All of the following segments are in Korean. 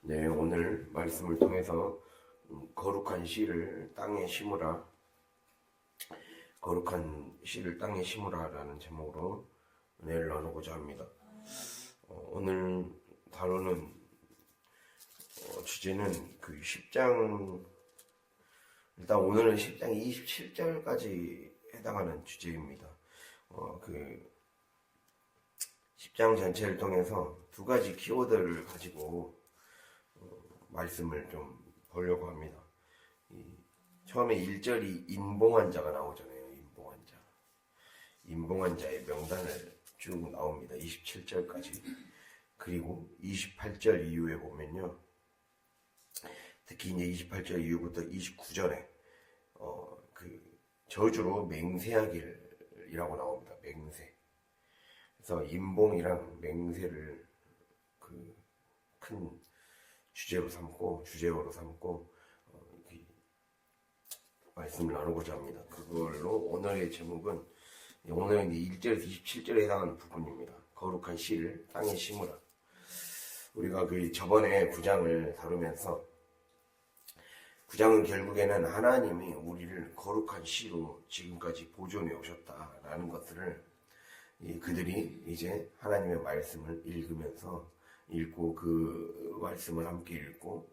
네, 오늘 말씀을 통해서 거룩한 씨를 땅에 심으라, 거룩한 씨를 땅에 심으라라는 제목으로 은혜를 나누고자 합니다. 오늘 다루는 주제는 그 10장, 일단 오늘은 10장 27절까지 해당하는 주제입니다. 그 10장 전체를 통해서 두 가지 키워드를 가지고 말씀을 좀 보려고 합니다. 처음에 1절이 인봉한 자가 나오잖아요. 인봉한 자. 인봉한 자의 명단을 쭉 나옵니다. 27절까지. 그리고 28절 이후에 보면요. 특히 이제 28절 이후부터 29절에 그 저주로 맹세하길이라고 나옵니다. 맹세. 그래서 인봉이랑 맹세를 그 큰 주제어로 삼고 말씀을 나누고자 합니다. 그걸로 오늘의 제목은 오늘은 1절에서 27절에 해당하는 부분입니다. 거룩한 씨를 땅에 심으라. 우리가 그 저번에 9장을 다루면서 9장은 결국에는 하나님이 우리를 거룩한 씨로 지금까지 보존해 오셨다라는 것들을 그들이 이제 하나님의 말씀을 읽고 그 말씀을 함께 읽고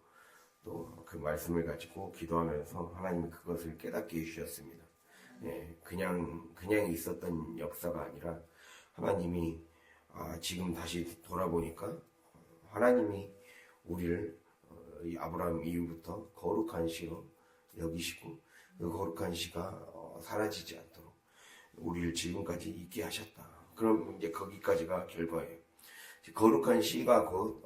또 그 말씀을 가지고 기도하면서 하나님이 그것을 깨닫게 해주셨습니다. 그냥 있었던 역사가 아니라 하나님이 지금 다시 돌아보니까 하나님이 우리를 아브라함 이후부터 거룩한 씨로 여기시고 그 거룩한 씨가 사라지지 않도록 우리를 지금까지 있게 하셨다. 그럼 이제 거기까지가 결과예요. 거룩한 씨가 곧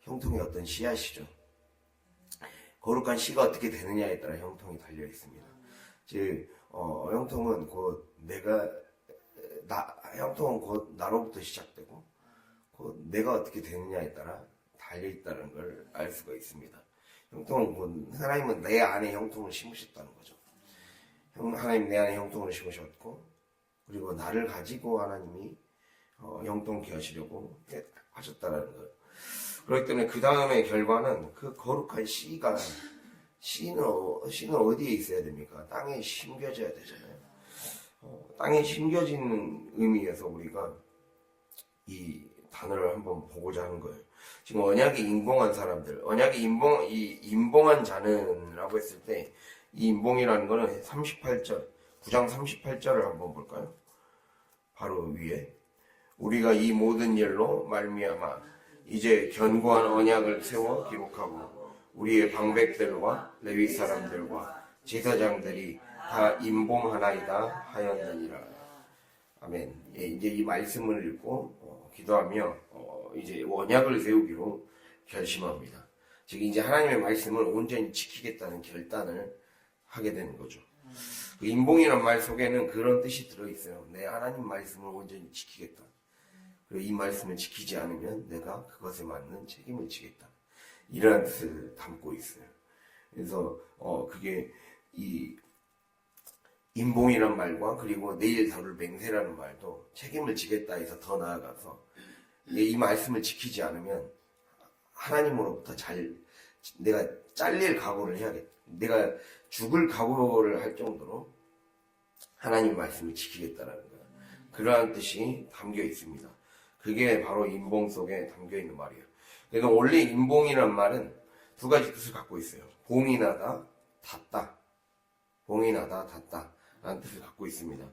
형통의 어떤 씨앗이죠. 거룩한 씨가 어떻게 되느냐에 따라 형통이 달려 있습니다. 즉 형통은 곧 형통은 곧 나로부터 시작되고 곧 내가 어떻게 되느냐에 따라 달려 있다는 걸 알 수가 있습니다. 형통은 곧 하나님은 내 안에 형통을 심으셨다는 거죠. 하나님 내 안에 형통을 심으셨고 그리고 나를 가지고 하나님이 형통케 하시려고 하셨다는 거예요. 그렇기 때문에 그 다음에 결과는 그 거룩한 씨는 어디에 있어야 됩니까? 땅에 심겨져야 되잖아요. 땅에 심겨지는 의미에서 우리가 이 단어를 한번 보고자 하는 거예요. 지금 언약이 인봉한 사람들, 인봉한 자는 라고 했을 때 이 인봉이라는 거는 38절, 9장 38절을 한번 볼까요? 바로 위에 우리가 이 모든 일로 말미암아 이제 견고한 언약을 세워 기록하고 우리의 방백들과 레위 사람들과 제사장들이 다 인봉하나이다 하였느니라. 아멘. 이제 이 말씀을 읽고 기도하며 이제 언약을 세우기로 결심합니다. 즉 이제 하나님의 말씀을 온전히 지키겠다는 결단을 하게 되는 거죠. 그 인봉이란 말 속에는 그런 뜻이 들어있어요. 내 하나님 말씀을 온전히 지키겠다. 그리고 이 말씀을 지키지 않으면 내가 그것에 맞는 책임을 지겠다. 이러한 뜻을 담고 있어요. 그래서 그게 이 인봉이란 말과 그리고 내일 다룰 맹세라는 말도 책임을 지겠다 해서 더 나아가서 이 말씀을 지키지 않으면 하나님으로부터 내가 잘릴 각오를 해야겠다. 내가 죽을 각오를 할 정도로 하나님 말씀을 지키겠다라는 거예요. 그러한 뜻이 담겨 있습니다. 그게 바로 인봉 속에 담겨 있는 말이에요. 그래서 원래 인봉이란 말은 두 가지 뜻을 갖고 있어요. 봉인하다, 닫다. 봉인하다, 닫다. 라는 뜻을 갖고 있습니다.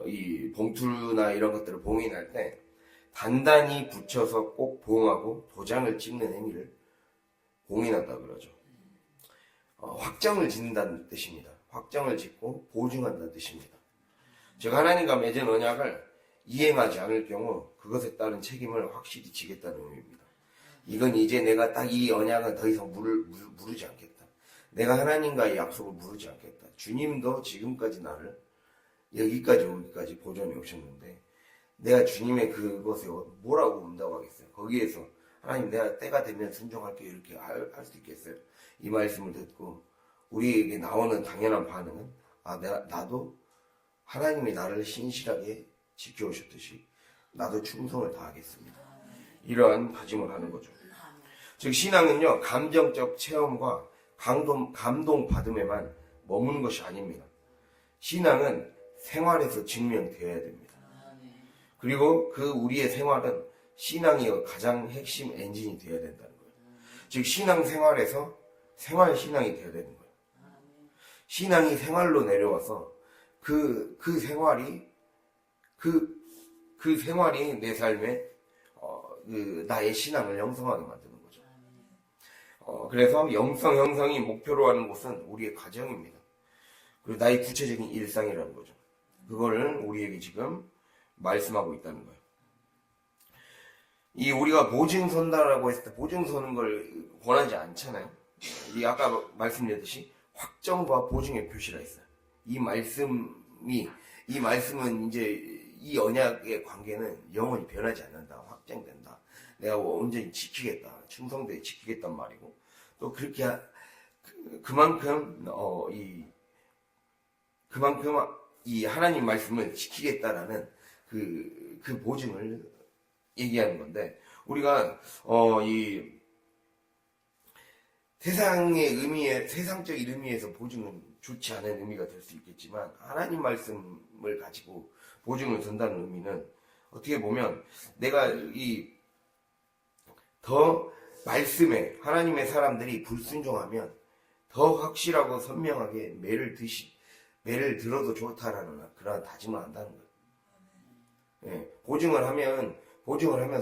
이 봉투나 이런 것들을 봉인할 때 단단히 붙여서 꼭 봉하고 도장을 찍는 행위를 봉인한다 그러죠. 확정을 짓는다는 뜻입니다. 확정을 짓고 보증한다는 뜻입니다. 즉 하나님과 맺은 언약을 이행하지 않을 경우 그것에 따른 책임을 확실히 지겠다는 의미입니다. 이건 이제 내가 딱 이 언약은 더 이상 무르지 않겠다. 내가 하나님과의 약속을 무르지 않겠다. 주님도 지금까지 나를 여기까지 보존해 오셨는데 내가 주님의 그것에 뭐라고 응답하겠어요? 거기에서 하나님 내가 때가 되면 순종할게요 이렇게 할 수 있겠어요? 이 말씀을 듣고 우리에게 나오는 당연한 반응은 나도 하나님이 나를 신실하게 지켜오셨듯이 나도 충성을 다하겠습니다. 이러한 다짐을 하는 거죠. 즉 신앙은요 감정적 체험과 감동받음에만 머무는 것이 아닙니다. 신앙은 생활에서 증명되어야 됩니다. 그리고 그 우리의 생활은 신앙이 가장 핵심 엔진이 되어야 된다는 거예요. 즉 신앙생활에서 생활신앙이 되어야 되는 거예요. 신앙이 생활로 내려와서 그 생활이 내 삶에 나의 신앙을 형성하게 만드는 거죠. 그래서 영성 형성이 목표로 하는 곳은 우리의 가정입니다. 그리고 나의 구체적인 일상이라는 거죠. 그거를 우리에게 지금 말씀하고 있다는 거예요. 우리가 보증 선다라고 했을 때 보증 서는 걸 권하지 않잖아요. 아까 말씀드렸듯이 확정과 보증의 표시가 있어요. 이 말씀은 이제 이 언약의 관계는 영원히 변하지 않는다. 확정된다. 내가 온전히 지키겠다. 충성되게 지키겠단 말이고 또 그렇게 그만큼 이 하나님 말씀을 지키겠다라는 그 보증을 얘기하는 건데 우리가 이 세상적인 의미에서 보증은 좋지 않은 의미가 될 수 있겠지만 하나님 말씀을 가지고 보증을 든다는 의미는 어떻게 보면 내가 더 말씀에 하나님의 사람들이 불순종하면 더 확실하고 선명하게 매를 들어도 좋다라는 그런 다짐을 한다는 거예요. 예, 보증을 하면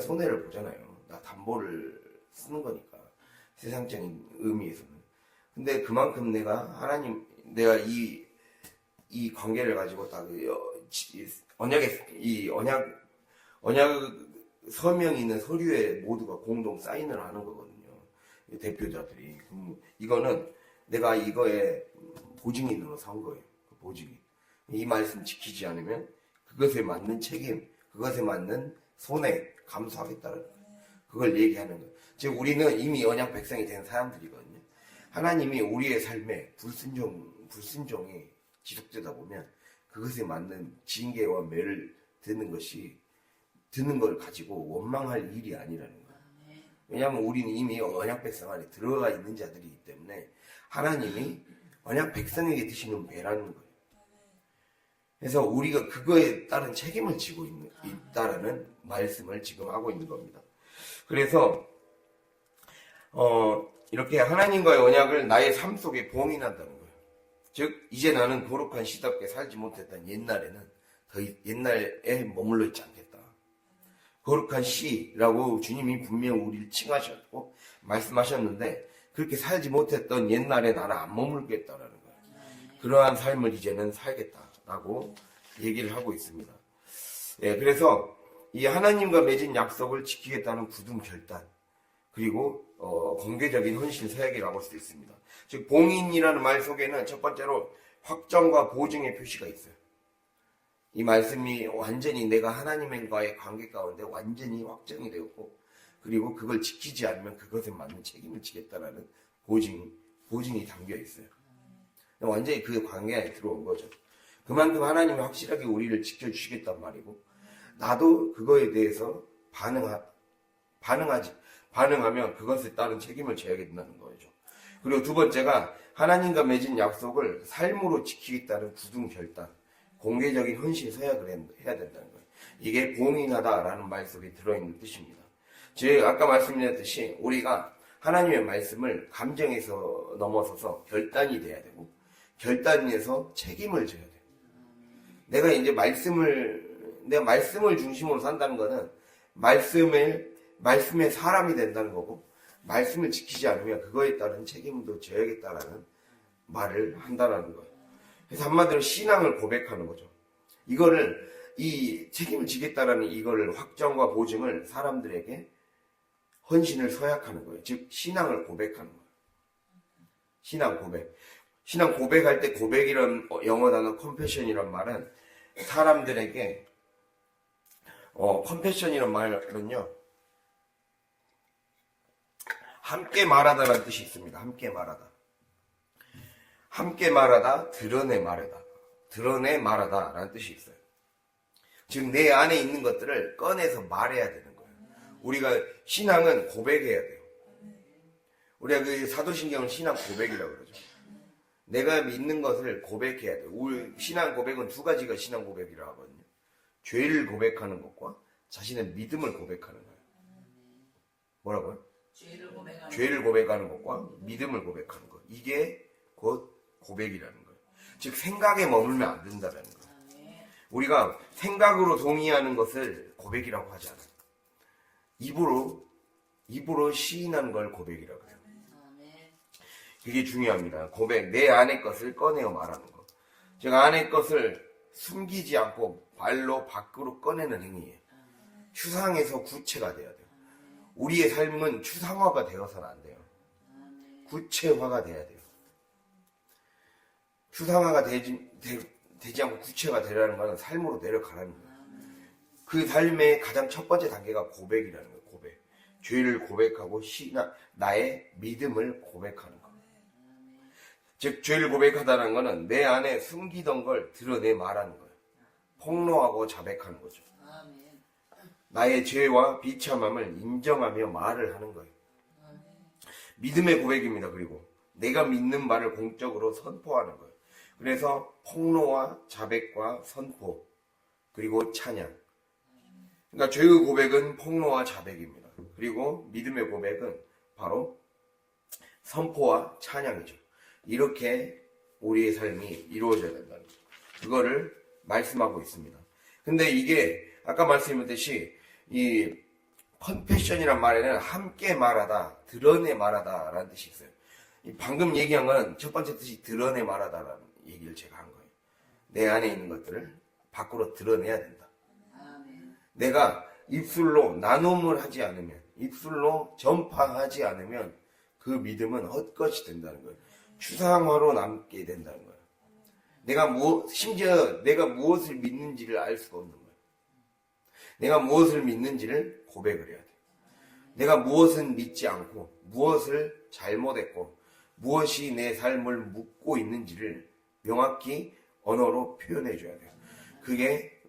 손해를 보잖아요. 나 담보를 쓰는 거니까 세상적인 의미에서는. 근데 그만큼 내가 이 관계를 가지고 딱 언약 서명이 있는 서류에 모두가 공동 사인을 하는 거거든요. 대표자들이. 이거는 내가 이거에 보증이 들어서 한 거예요. 그 보증이. 이 말씀 지키지 않으면 그것에 맞는 책임, 그것에 맞는 손해 감수하겠다는 거예요. 그걸 얘기하는 거예요. 즉 우리는 이미 언약 백성이 된 사람들이거든요. 하나님이 우리의 삶에 불순종이 지속되다 보면 그것에 맞는 징계와 매를 듣는 걸 가지고 원망할 일이 아니라는 거예요. 왜냐하면 우리는 이미 언약 백성 안에 들어가 있는 자들이기 때문에 하나님이 언약 백성에게 드시는 배라는 거예요. 그래서 우리가 그거에 따른 책임을 지고 있다라는 말씀을 지금 하고 있는 겁니다. 그래서 이렇게 하나님과의 언약을 나의 삶 속에 봉인한다는 거예요. 즉 이제 나는 거룩한 시답게 살지 못했던 옛날에는 더 옛날에 머물러 있지 않겠다. 거룩한 시라고 주님이 분명히 우리를 칭하셨고 말씀하셨는데 그렇게 살지 못했던 옛날에 나는 안 머물겠다라는 거예요. 그러한 삶을 이제는 살겠다라고 얘기를 하고 있습니다. 예, 그래서 이 하나님과 맺은 약속을 지키겠다는 굳은 결단 그리고 공개적인 헌신 서약이라고 할 수 있습니다. 즉 봉인이라는 말 속에는 첫 번째로 확정과 보증의 표시가 있어요. 이 말씀이 완전히 내가 하나님과의 관계 가운데 완전히 확정이 되었고 그리고 그걸 지키지 않으면 그것에 맞는 책임을 지겠다라는 보증이 담겨 있어요. 완전히 그 관계 안에 들어온 거죠. 그만큼 하나님이 확실하게 우리를 지켜주시겠단 말이고 나도 그거에 대해서 반응하면 그것에 따른 책임을 져야게 된다는 거죠. 그리고 두 번째가 하나님과 맺은 약속을 삶으로 지키겠다는 굳은 결단, 공개적인 헌신 서약을 해야 된다는 거예요. 이게 봉인하다라는 말 속에 들어있는 뜻입니다. 제가 아까 말씀드렸듯이 우리가 하나님의 말씀을 감정에서 넘어서서 결단이 돼야 되고 결단에서 책임을 져야 돼요. 내가 이제 말씀을 중심으로 산다는 거는 말씀의 사람이 된다는 거고 말씀을 지키지 않으면 그거에 따른 책임도 져야겠다라는 말을 한다는 거예요. 그래서 한마디로 신앙을 고백하는 거죠. 이 책임을 지겠다라는 이거를 확정과 보증을 사람들에게 헌신을 서약하는 거예요. 즉 신앙을 고백하는 거예요. 신앙 고백할 때 고백이란 영어 단어 confession이란 말은 사람들에게 confession이란 말은요 함께 말하다라는 뜻이 있습니다. 함께 말하다, 드러내 말하다라는 뜻이 있어요. 즉 내 안에 있는 것들을 꺼내서 말해야 되는 거예요. 우리가 신앙은 고백해야 돼요. 우리가 그 사도신경은 신앙 고백이라고 그러죠. 내가 믿는 것을 고백해야 돼요. 우리 신앙 고백은 두 가지가 신앙 고백이라고 하거든요. 죄를 고백하는 것과 자신의 믿음을 고백하는 거예요. 뭐라고요? 죄를 고백하는 것과 믿음을 고백하는 것. 이게 곧 고백이라는 거예요. 즉 생각에 머물면 안 된다는 거예요. 우리가 생각으로 동의하는 것을 고백이라고 하지 않아요. 입으로 시인하는 걸 고백이라고 해요. 그게 중요합니다. 고백, 내 안의 것을 꺼내어 말하는 것. 제가 안의 것을 숨기지 않고 발로 밖으로 꺼내는 행위예요. 추상에서 구체가 돼야 돼요. 우리의 삶은 추상화가 되어서는 안 돼요. 구체화가 돼야 돼요. 추상화가 되지 않고 구체가 되라는 것은 삶으로 내려가라는 거예요. 그 삶의 가장 첫 번째 단계가 고백이라는 거예요. 고백. 죄를 고백하고 나의 믿음을 고백하는 거예요. 즉 죄를 고백하다는 것은 내 안에 숨기던 걸 드러내 말하는 거예요. 폭로하고 자백하는 거죠. 나의 죄와 비참함을 인정하며 말을 하는 거예요. 믿음의 고백입니다. 그리고 내가 믿는 바를 공적으로 선포하는 거예요. 그래서 폭로와 자백과 선포 그리고 찬양. 그러니까 죄의 고백은 폭로와 자백입니다. 그리고 믿음의 고백은 바로 선포와 찬양이죠. 이렇게 우리의 삶이 이루어져야 된다는 거예요. 그거를 말씀하고 있습니다. 근데 이게 아까 말씀드렸듯이 이 컨페션이란 말에는 함께 말하다, 드러내 말하다 라는 뜻이 있어요. 방금 얘기한 건 첫 번째 뜻이 드러내 말하다라는 얘기를 제가 한 거예요. 내 안에 있는 것들을 밖으로 드러내야 된다. 내가 입술로 나눔을 하지 않으면, 입술로 전파하지 않으면 그 믿음은 헛것이 된다는 거예요. 추상화로 남게 된다는 거예요. 심지어 내가 무엇을 믿는지를 알 수가 없는 거예요. 내가 무엇을 믿는지를 고백을 해야 돼요. 내가 무엇은 믿지 않고 무엇을 잘못했고 무엇이 내 삶을 묶고 있는지를 명확히 언어로 표현해 줘야 돼요. 그게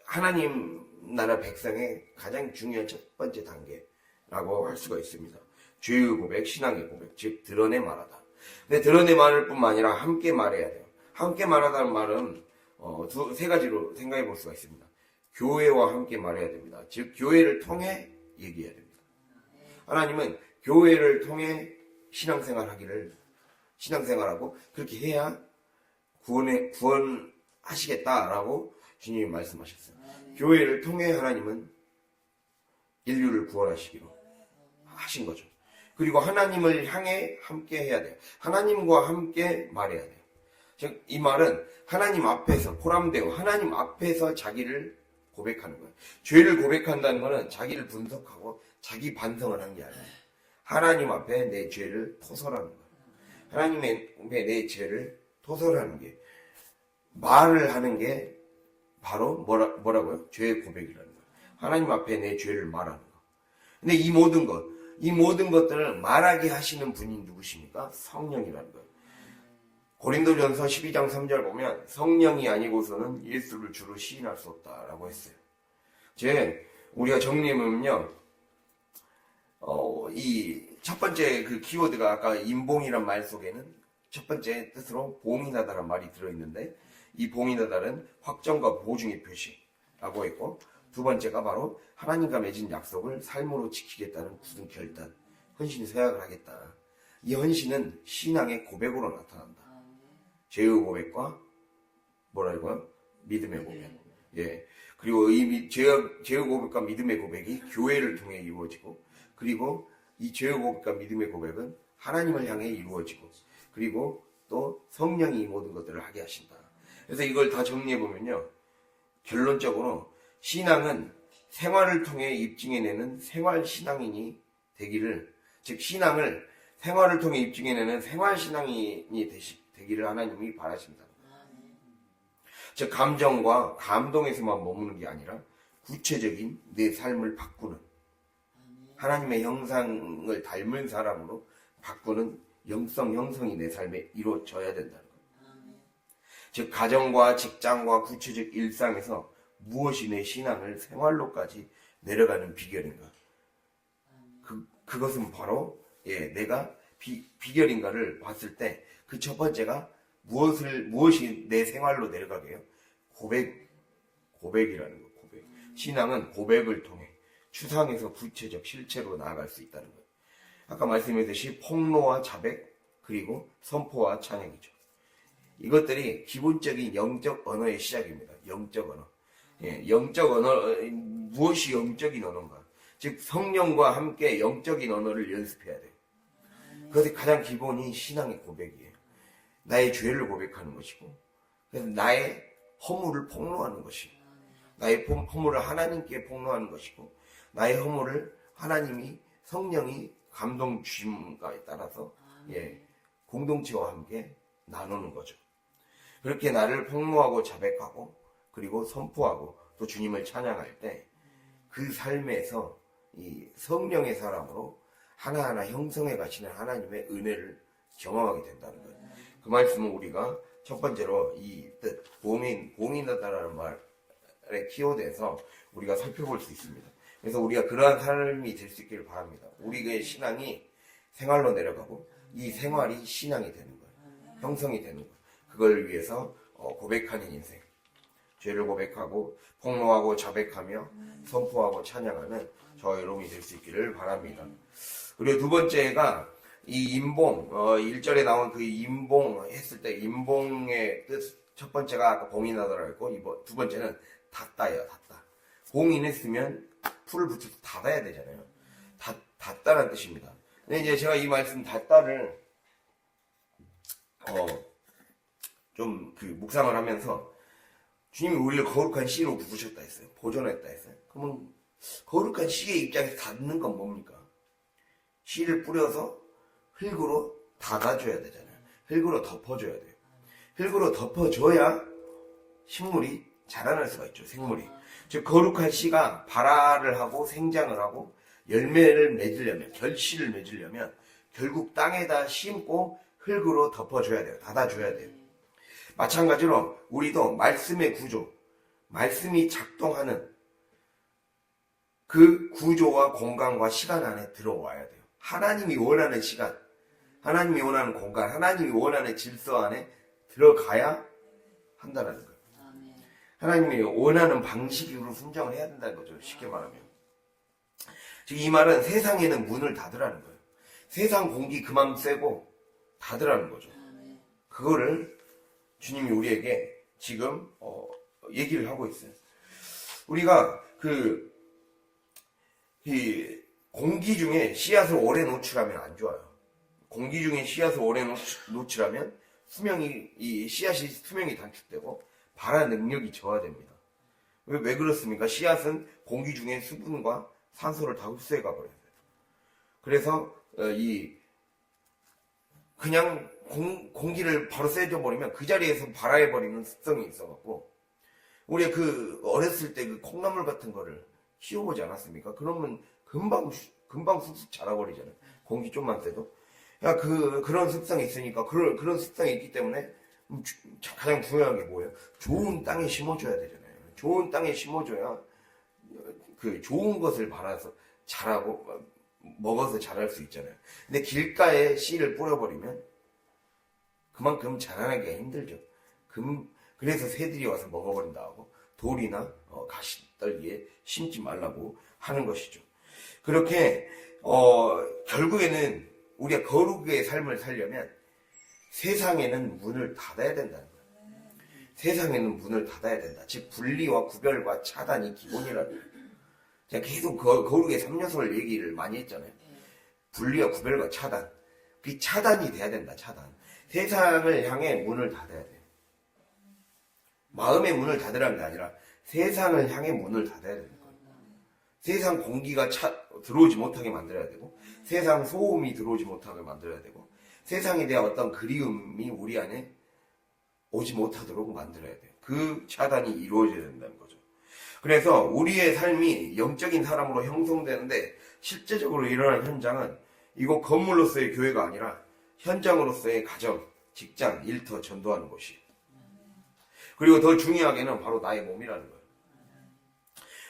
하나님 나라 백성의 가장 중요한 첫 번째 단계라고 할 수가 있습니다. 죄의 고백, 신앙의 고백, 즉 드러내 말하다. 근데 드러내 말할 뿐만 아니라 함께 말해야 돼요. 함께 말하다는 말은 세 가지로 생각해 볼 수가 있습니다. 교회와 함께 말해야 됩니다. 즉 교회를 통해 얘기해야 됩니다. 하나님은 교회를 통해 신앙생활하고 그렇게 해야 구원하시겠다라고 주님이 말씀하셨어요. 교회를 통해 하나님은 인류를 구원하시기로 하신 거죠. 그리고 하나님을 향해 함께 해야 돼요. 하나님과 함께 말해야 돼요. 즉 이 말은 하나님 앞에서 포함되고 하나님 앞에서 자기를 고백하는 거예요. 죄를 고백한다는 것은 자기를 분석하고 자기 반성을 하는 게 아니에요. 하나님 앞에 내 죄를 토설하는 거예요. 하나님 앞에 내 죄를 토설하는 게 말을 하는 게 바로 뭐라고요? 죄의 고백이라는 거예요. 하나님 앞에 내 죄를 말하는 거. 근데 이 모든 것들을 말하게 하시는 분이 누구십니까? 성령이라는 거예요. 고린도전서 12장 3절 보면 성령이 아니고서는 예수를 주로 시인할 수 없다라고 했어요. 우리가 정리해보면요. 이 첫 번째 그 키워드가 아까 인봉이란 말 속에는 첫 번째 뜻으로 봉인하다란 말이 들어있는데 이 봉인하다는 확정과 보증의 표시라고 했고 두 번째가 바로 하나님과 맺은 약속을 삶으로 지키겠다는 굳은 결단, 헌신이 서약을 하겠다. 이 헌신은 신앙의 고백으로 나타난다. 죄의 고백과 믿음의 고백. 예. 그리고 이 죄의 고백과 믿음의 고백이 교회를 통해 이루어지고, 그리고 이 죄의 고백과 믿음의 고백은 하나님을 향해 이루어지고, 그리고 또 성령이 이 모든 것들을 하게 하신다. 그래서 이걸 다 정리해보면요. 결론적으로 신앙은 생활을 통해 입증해내는 생활신앙인이 되기를, 즉 신앙을 생활을 통해 입증해내는 생활신앙인이 되기를 하나님이 바라신다. 즉 감정과 감동에서만 머무는 게 아니라 구체적인 내 삶을 바꾸는, 하나님의 형상을 닮은 사람으로 바꾸는 형성이 내 삶에 이루어져야 된다는 거예요. 즉 가정과 직장과 구체적 일상에서 무엇이 내 신앙을 생활로까지 내려가는 비결인가? 그것은 바로 내가 비결인가를 봤을 때 그 첫 번째가 무엇이 내 생활로 내려가게 해요? 고백이라는 거. 고백. 신앙은 고백을 통해 추상에서 구체적 실체로 나아갈 수 있다는 거예요. 아까 말씀드렸듯이 폭로와 자백 그리고 선포와 찬양이죠. 이것들이 기본적인 영적 언어의 시작입니다. 영적 언어. 영적 언어, 무엇이 영적인 언어인가? 즉 성령과 함께 영적인 언어를 연습해야 돼요. 그것이 가장 기본이 신앙의 고백이에요. 나의 죄를 고백하는 것이고, 그래서 나의 허물을 폭로하는 것이고, 나의 허물을 하나님께 폭로하는 것이고, 나의 허물을 하나님이 성령이 감동 주심에 따라서 공동체와 함께 나누는 거죠. 그렇게 나를 폭로하고 자백하고 그리고 선포하고 또 주님을 찬양할 때 그 삶에서 이 성령의 사람으로 하나하나 형성해 가시는 하나님의 은혜를 경험하게 된다는 거예요. 그 말씀은 우리가 첫 번째로 이 뜻, 봉인하다라는 말의 키워드에서 우리가 살펴볼 수 있습니다. 그래서 우리가 그러한 삶이 될 수 있기를 바랍니다. 우리의 신앙이 생활로 내려가고 이 생활이 신앙이 되는 거예요. 형성이 되는 거예요. 그걸 위해서 고백하는 인생. 죄를 고백하고 폭로하고 자백하며 선포하고 찬양하는 저 여러분이 될 수 있기를 바랍니다. 그리고 두 번째가 이 임봉, 1절에 나온 그 임봉 했을 때 임봉의 뜻, 첫 번째가 아까 봉인하다라고 했고 두 번째는 닫다예요. 닫다. 봉인했으면 풀을 붙여서 닫아야 되잖아요. 닫다라는 뜻입니다. 근데 이제 제가 이 말씀 닫다를 좀 묵상을 하면서 주님이 우리를 거룩한 씨로 부르셨다 했어요. 보존했다 했어요. 그러면 거룩한 씨의 입장에서 닫는 건 뭡니까? 씨를 뿌려서 흙으로 닫아줘야 되잖아요. 흙으로 덮어줘야 돼요. 흙으로 덮어줘야 식물이 자라날 수가 있죠. 생물이. 즉 거룩한 씨가 발화를 하고 생장을 하고 열매를 맺으려면, 결실을 맺으려면 결국 땅에다 심고 흙으로 덮어줘야 돼요. 닫아줘야 돼요. 마찬가지로 우리도 말씀의 구조, 말씀이 작동하는 그 구조와 공간과 시간 안에 들어와야 돼요. 하나님이 원하는 시간, 하나님이 원하는 공간, 하나님이 원하는 질서 안에 들어가야 한다는 거예요. 하나님이 원하는 방식으로 순종을 해야 된다는 거죠. 쉽게 말하면. 즉 이 말은 세상에는 문을 닫으라는 거예요. 세상 공기 그만 쐬고 닫으라는 거죠. 그거를 주님이 우리에게 지금 얘기를 하고 있어요. 우리가 이 공기 중에 씨앗을 오래 노출하면 안 좋아요. 공기 중에 씨앗을 오래 노출하면 이 씨앗이 수명이 단축되고 발화 능력이 저하됩니다. 왜 그렇습니까? 씨앗은 공기 중에 수분과 산소를 다 흡수해가 버려요. 그래서 그냥 공기를 바로 쐬줘 버리면 그 자리에서 발화해 버리는 습성이 있어갖고 우리가 어렸을 때 콩나물 같은 거를 키워보지 않았습니까? 그러면 금방 쑥쑥 자라버리잖아요. 공기 좀만 쐬도. 그런 습성이 있으니까 그런 습성이 있기 때문에 가장 중요한 게 뭐예요? 좋은 땅에 심어줘야 되잖아요. 좋은 땅에 심어줘야 좋은 것을 발아서 자라고 먹어서 자랄 수 있잖아요. 근데 길가에 씨를 뿌려버리면 그만큼 자라나기가 힘들죠. 그래서 새들이 와서 먹어버린다 하고 돌이나 가시떨기에 심지 말라고 하는 것이죠. 그렇게 결국에는 우리가 거룩의 삶을 살려면 세상에는 문을 닫아야 된다는 거예요. 세상에는 문을 닫아야 된다. 즉 분리와 구별과 차단이 기본이라는 거예요. 제가 계속 거룩의 3요소를 얘기를 많이 했잖아요. 분리와 구별과 차단. 그 차단이 돼야 된다. 차단. 세상을 향해 문을 닫아야 돼요. 마음의 문을 닫으라는 게 아니라 세상을 향해 문을 닫아야 되는 거예요. 세상 공기가 들어오지 못하게 만들어야 되고 세상 소음이 들어오지 못하게 만들어야 되고 세상에 대한 어떤 그리움이 우리 안에 오지 못하도록 만들어야 돼요. 그 차단이 이루어져야 된다는 거죠. 그래서 우리의 삶이 영적인 사람으로 형성되는데 실제적으로 일어나는 현장은 이곳 건물로서의 교회가 아니라 현장으로서의 가정, 직장, 일터 전도하는 곳이에요. 그리고 더 중요하게는 바로 나의 몸이라는 거예요.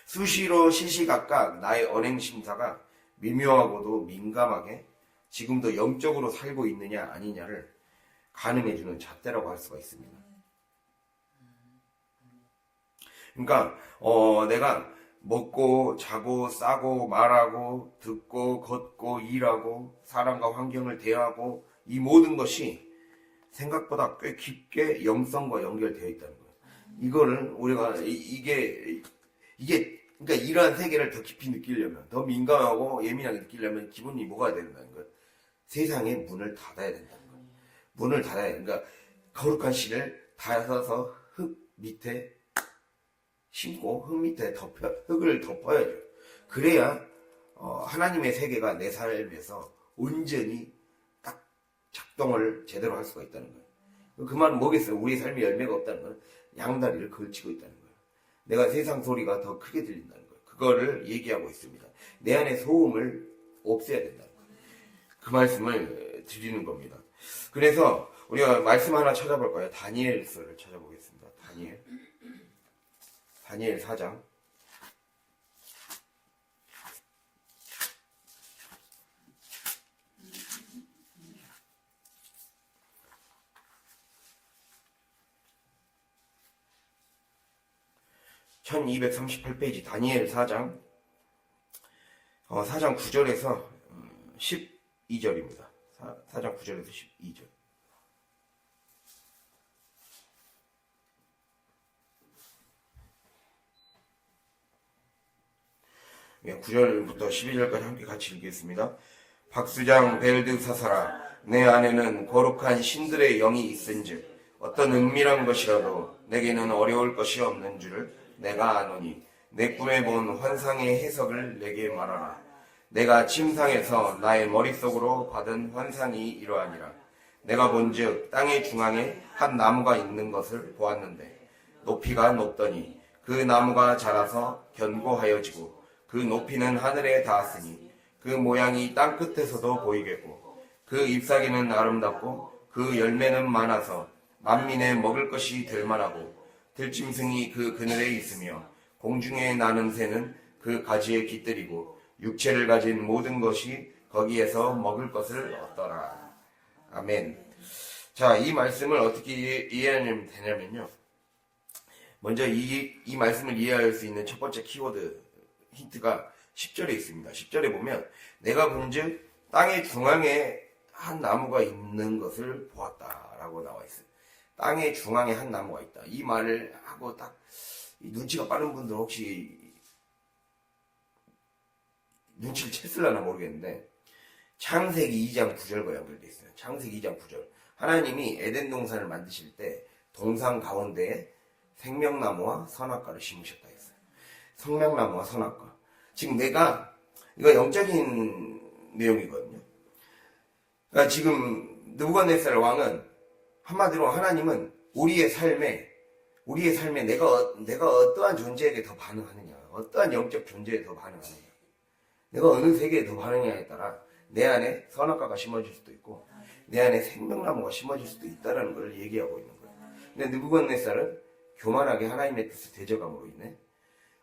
수시로 시시각각 나의 언행 심사가 미묘하고도 민감하게 지금도 영적으로 살고 있느냐 아니냐를 가늠해주는 잣대라고 할 수가 있습니다. 그러니까 내가 먹고 자고 싸고 말하고 듣고 걷고 일하고 사람과 환경을 대하고 이 모든 것이 생각보다 꽤 깊게 영성과 연결되어 있다는 거예요. 이거를 우리가 그러니까 이러한 세계를 더 깊이 느끼려면, 더 민감하고 예민하게 느끼려면 기분이 뭐가 된다는 거예요. 세상에 문을 닫아야 된다는 거예요. 문을 닫아야 돼. 그러니까 거룩한 씨를 닫아서 흙 밑에 심고 흙 밑에 흙을 덮어야죠. 그래야 하나님의 세계가 내 삶에서 온전히 딱 작동을 제대로 할 수가 있다는 거예요. 그 말은 뭐겠어요? 우리 삶에 열매가 없다는 건 양다리를 걸치고 있다는 거예요. 내가 세상 소리가 더 크게 들린다는 거예요. 그거를 얘기하고 있습니다. 내 안에 소음을 없애야 된다는 거예요. 그 말씀을 드리는 겁니다. 그래서 우리가 말씀 하나 찾아볼 거예요. 다니엘서를 찾아보겠습니다. 다니엘 4장. (1238페이지) 다니엘 4장 4장 9절에서 12절입니다. 4장 9절에서 12절. 예, 9절부터 12절까지 함께 같이 읽겠습니다. 박수장 벨드사사라, 내 안에는 거룩한 신들의 영이 있은즉 어떤 은밀한 것이라도 내게는 어려울 것이 없는 줄을 내가 아노니 내 꿈에 본 환상의 해석을 내게 말하라. 내가 침상에서 나의 머릿속으로 받은 환상이 이러하니라. 내가 본즉 땅의 중앙에 한 나무가 있는 것을 보았는데 높이가 높더니 그 나무가 자라서 견고하여지고 그 높이는 하늘에 닿았으니 그 모양이 땅 끝에서도 보이겠고 그 잎사귀는 아름답고 그 열매는 많아서 만민에 먹을 것이 될 만하고 들짐승이 그 그늘에 있으며 공중에 나는 새는 그 가지에 깃들이고 육체를 가진 모든 것이 거기에서 먹을 것을 얻더라. 아멘. 자, 이 말씀을 어떻게 이해하면 되냐면요. 먼저 이 말씀을 이해할 수 있는 첫 번째 키워드 힌트가 10절에 있습니다. 10절에 보면 내가 본즉 땅의 중앙에 한 나무가 있는 것을 보았다라고 나와 있어요. 땅의 중앙에 한 나무가 있다. 이 말을 하고 딱 눈치가 빠른 분들 혹시 눈치를 챘을려나 모르겠는데 창세기 2장 9절과 연결되어 있어요. 창세기 2장 9절. 하나님이 에덴 동산을 만드실 때 동산 가운데에 생명나무와 선악과를 심으셨다 했어요. 생명나무와 선악과. 지금 이거 영적인 내용이거든요. 그러니까 지금 느부갓네살 왕은 한마디로 하나님은 우리의 삶에 내가 어떠한 존재에게 더 반응하느냐, 어떠한 영적 존재에 더 반응하느냐, 내가 어느 세계에 더 반응하느냐에 따라 내 안에 선악과가 심어질 수도 있고 내 안에 생명나무가 심어질 수도 있다는 걸 얘기하고 있는 거예요. 근데 느부갓네살은 교만하게 하나님의 뜻을 대적함으로 인해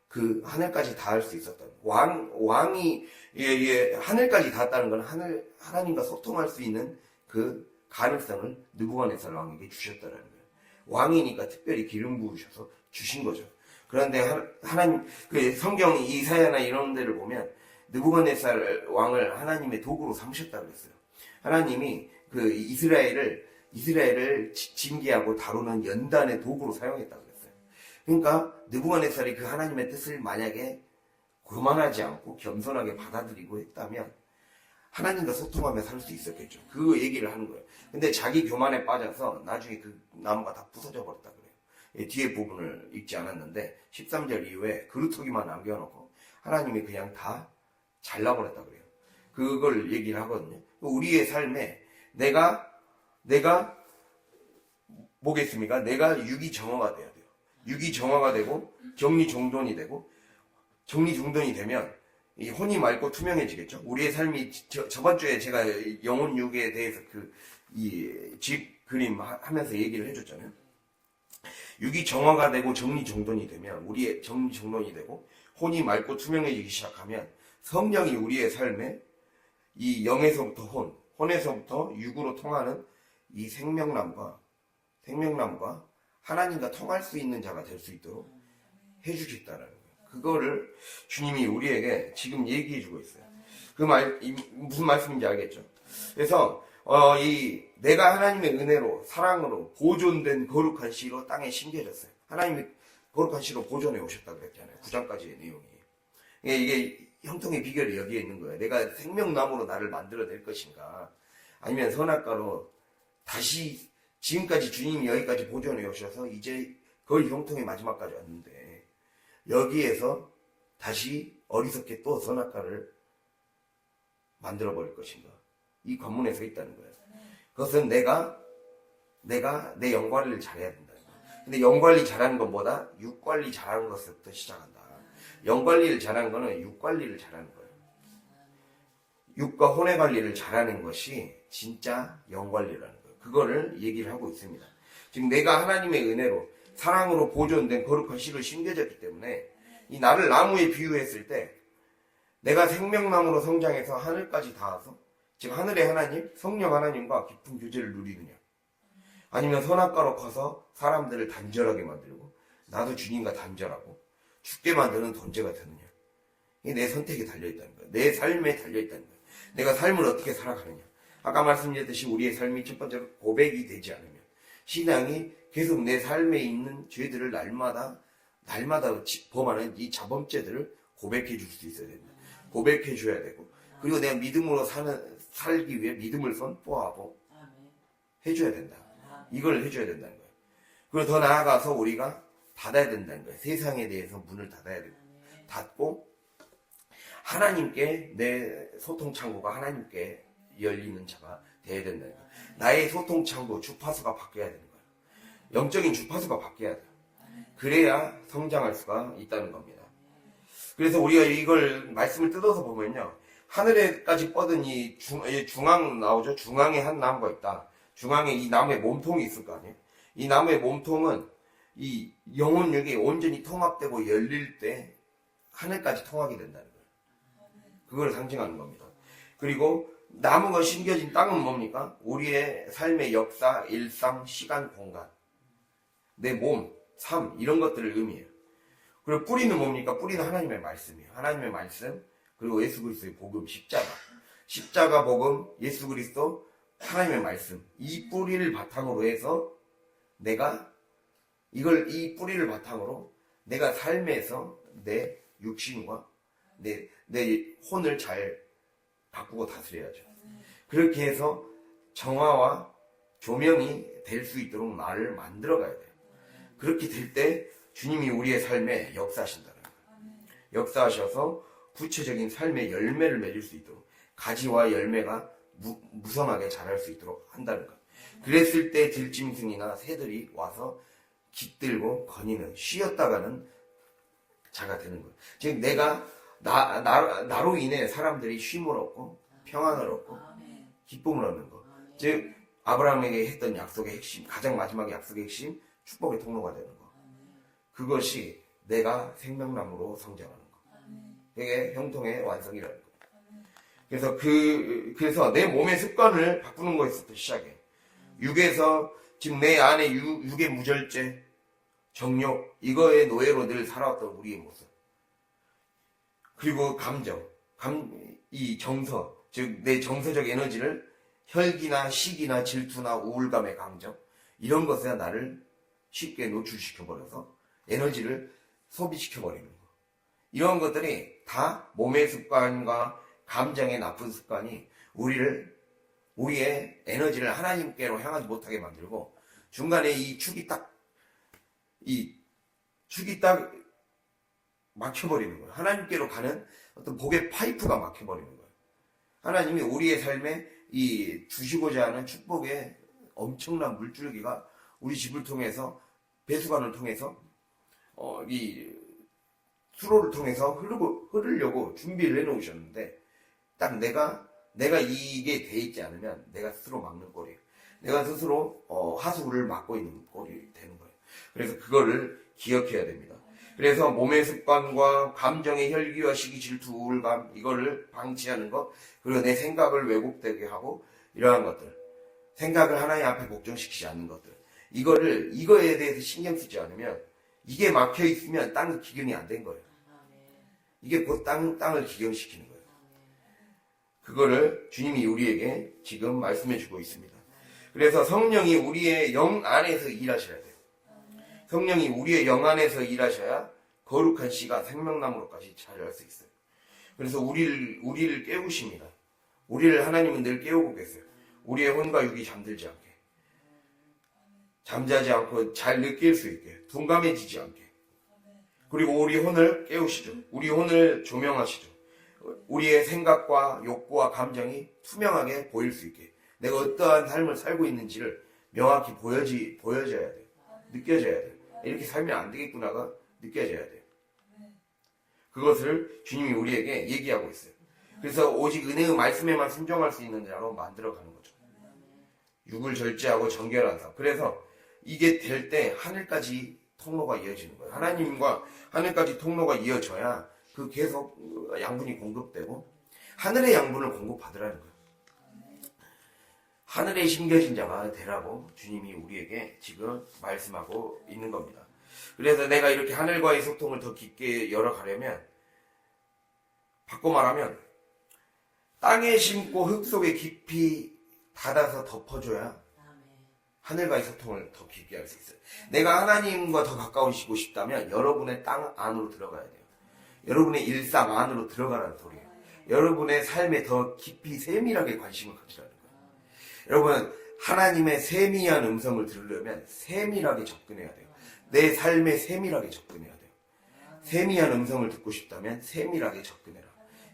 그 하늘까지 닿을 수 있었던 왕이 하늘까지 닿았다는 건 하나님과 소통할 수 있는 그 가능성을 느부갓네살 왕에게 주셨다는 거예요. 왕이니까 특별히 기름 부으셔서 주신 거죠. 그런데 하나님 그 성경 이사야나 이런 데를 보면 느부갓네살 왕을 하나님의 도구로 삼으셨다고 그랬어요. 하나님이 그 이스라엘을 징계하고 다루는 연단의 도구로 사용했다고 그랬어요. 그러니까 느부갓네살이 그 하나님의 뜻을 만약에 교만하지 않고 겸손하게 받아들이고 했다면 하나님과 소통하며 살 수 있었겠죠. 그 얘기를 하는 거예요. 근데 자기 교만에 빠져서 나중에 그 나무가 다 부서져 버렸다 그래요. 뒤에 부분을 읽지 않았는데 13절 이후에 그루터기만 남겨놓고 하나님이 그냥 다 잘라버렸다 그래요. 그걸 얘기를 하거든요. 우리의 삶에 내가 뭐겠습니까? 내가 유기정화가 돼야 돼요. 유기정화가 되고 정리정돈이 되고 정리정돈이 되면 이 혼이 맑고 투명해지겠죠. 우리의 삶이 저번 주에 제가 영혼 육에 대해서 이 집 그림 하면서 얘기를 해줬잖아요. 육이 정화가 되고 정리정돈이 되면 우리의 정리정돈이 되고 혼이 맑고 투명해지기 시작하면 성령이 우리의 삶에 이 영에서부터 혼에서부터 육으로 통하는 이 생명남과 하나님과 통할 수 있는 자가 될 수 있도록 해주겠다라는 거예요. 그거를 주님이 우리에게 지금 얘기해주고 있어요. 그 무슨 말씀인지 알겠죠? 그래서 내가 하나님의 은혜로 사랑으로 보존된 거룩한 씨로 땅에 심겨졌어요. 하나님이 거룩한 씨로 보존해 오셨다고 그랬잖아요. 9장까지의 내용이. 이게 형통의 비결이 여기에 있는 거예요. 내가 생명나무로 나를 만들어낼 것인가, 아니면 선악과로 다시 지금까지 주님이 여기까지 보존해 오셔서 이제 거의 형통의 마지막까지 왔는데 여기에서 다시 어리석게 또 선악과를 만들어버릴 것인가. 이 관문에 서 있다는 거예요. 그것은 내가 내 영관리를 잘해야 된다. 근데 영관리 잘하는 것보다 육관리 잘하는 것부터 시작한다. 영관리를 잘하는 거는 육관리를 잘하는 거예요. 육과 혼의 관리를 잘하는 것이 진짜 영관리라는 거예요. 그거를 얘기를 하고 있습니다. 지금 내가 하나님의 은혜로 사랑으로 보존된 거룩한 씨로 심겨졌기 때문에 이 나를 나무에 비유했을 때 내가 생명나무로 성장해서 하늘까지 닿아서 지금 하늘의 하나님, 성령 하나님과 깊은 교제를 누리느냐, 아니면 선악과로 커서 사람들을 단절하게 만들고 나도 주님과 단절하고 죽게 만드는 존재가 되느냐. 이게 내 선택에 달려있다는 거예요. 내 삶에 달려있다는 거예요. 내가 삶을 어떻게 살아가느냐. 아까 말씀드렸듯이 우리의 삶이 첫 번째로 고백이 되지 않으면 신앙이 계속 내 삶에 있는 죄들을 날마다 범하는 이 자범죄들을 고백해 줄 수 있어야 됩니다. 고백해 줘야 되고, 그리고 내가 믿음으로 살기 위해 믿음을 선포하고 해줘야 된다. 이걸 해줘야 된다는 거예요. 그리고 더 나아가서 우리가 닫아야 된다는 거예요. 세상에 대해서 문을 닫아야 되고, 닫고 하나님께 내 소통 창구가 하나님께 열리는 자가 되어야 된다는 거예요. 나의 소통 창구, 주파수가 바뀌어야 되는 거예요. 영적인 주파수가 바뀌어야 돼요. 그래야 성장할 수가 있다는 겁니다. 그래서 우리가 이걸 말씀을 뜯어서 보면요, 하늘에까지 뻗은 이 중앙 나오죠. 중앙에 한 나무가 있다. 중앙에 이 나무의 몸통이 있을 거 아니에요. 이 나무의 몸통은 이 영혼력이 온전히 통합되고 열릴 때 하늘까지 통하게 된다는 거예요. 그걸 상징하는 겁니다. 그리고 나무가 심겨진 땅은 뭡니까? 우리의 삶의 역사, 일상, 시간, 공간, 내 몸, 삶, 이런 것들을 의미해요. 그리고 뿌리는 뭡니까? 뿌리는 하나님의 말씀이에요. 하나님의 말씀, 그리고 예수 그리스도의 복음, 십자가 복음, 예수 그리스도, 하나님의 말씀, 이 뿌리를 바탕으로 해서 이 뿌리를 바탕으로 내가 삶에서 내 육신과 내 혼을 잘 바꾸고 다스려야죠. 그렇게 해서 정화와 조명이 될 수 있도록 나를 만들어 가야 돼요. 그렇게 될 때 주님이 우리의 삶에 역사하신다는 거예요. 역사하셔서 구체적인 삶의 열매를 맺을 수 있도록, 가지와 열매가 무성하게 자랄 수 있도록 한다는 거예요. 그랬을 때 들짐승이나 새들이 와서 깃들고 거니는, 쉬었다가는 자가 되는 거예요. 즉 내가 나로 인해 사람들이 쉼을 얻고 평안을 얻고 기쁨을 얻는 거. 즉 아브라함에게 했던 약속의 핵심, 가장 마지막의 약속의 핵심, 축복의 통로가 되는 거. 그것이 내가 생명나무로 성장하는 거. 그게 형통의 완성이라는 거. 그래서 내 몸의 습관을 바꾸는 거에서부터 시작해. 육에서 지금 내 안에 육의 무절제, 정욕, 이거의 노예로 늘 살아왔던 우리의 모습. 그리고 감정, 이 정서, 즉 내 정서적 에너지를 혈기나 시기나 질투나 우울감의 감정, 이런 것에 나를 쉽게 노출시켜버려서 에너지를 소비시켜버리는 거. 이런 것들이 다 몸의 습관과 감정의 나쁜 습관이 우리의 에너지를 하나님께로 향하지 못하게 만들고, 중간에 이 축이 딱 막혀버리는 거예요. 하나님께로 가는 어떤 복의 파이프가 막혀버리는 거예요. 하나님이 우리의 삶에 이 주시고자 하는 축복의 엄청난 물줄기가 우리 집을 통해서, 배수관을 통해서, 이 수로를 통해서 흐르려고 준비를 해놓으셨는데, 딱 내가 이게 돼 있지 않으면 내가 스스로 막는 꼴이에요. 내가 스스로 하수구를 막고 있는 꼴이 되는 거예요. 그래서 그거를 기억해야 됩니다. 그래서 몸의 습관과 감정의 혈기와 시기, 질투, 우울감 이거를 방치하는 것, 그리고 내 생각을 왜곡되게 하고 이러한 것들, 생각을 하나님 앞에 복종시키지 않는 것들, 이거에 대해서 신경 쓰지 않으면 이게 막혀 있으면 땅이 기경이 안 된 거예요. 이게 곧 땅을 기경시키는 거예요. 그거를 주님이 우리에게 지금 말씀해 주고 있습니다. 그래서 성령이 우리의 영 안에서 일하셔야 돼요. 성령이 우리의 영 안에서 일하셔야 거룩한 씨가 생명나무로까지 자랄 수 있어요. 그래서 우리를 깨우십니다. 우리를 하나님은 늘 깨우고 계세요. 우리의 혼과 육이 잠들지 않게, 잠자지 않고 잘 느낄 수 있게, 둔감해지지 않게. 그리고 우리 혼을 깨우시죠. 우리 혼을 조명하시죠. 우리의 생각과 욕구와 감정이 투명하게 보일 수 있게, 내가 어떠한 삶을 살고 있는지를 명확히 보여져야 돼요. 느껴져야 돼요. 이렇게 살면 안 되겠구나가 느껴져야 돼요. 그것을 주님이 우리에게 얘기하고 있어요. 그래서 오직 은혜의 말씀에만 순종할 수 있는 자로 만들어가는 거죠. 육을 절제하고 정결한 삶. 그래서 이게 될 때 하늘까지 통로가 이어지는 거예요. 하나님과 하늘까지 통로가 이어져야 그 계속 양분이 공급되고 하늘의 양분을 공급받으라는 거예요. 하늘에 심겨진 자가 되라고 주님이 우리에게 지금 말씀하고 있는 겁니다. 그래서 내가 이렇게 하늘과의 소통을 더 깊게 열어가려면, 바꿔 말하면 땅에 심고 흙 속에 깊이 닫아서 덮어줘야 하늘과의 소통을 더 깊게 할 수 있어요. 내가 하나님과 더 가까워지고 싶다면 여러분의 땅 안으로 들어가야 돼요. 여러분의 일상 안으로 들어가라는 소리예요. 여러분의 삶에 더 깊이 세밀하게 관심을 가지라는 거예요. 여러분, 하나님의 세미한 음성을 들으려면 세밀하게 접근해야 돼요. 내 삶에 세밀하게 접근해야 돼요. 세미한 음성을 듣고 싶다면 세밀하게 접근해라.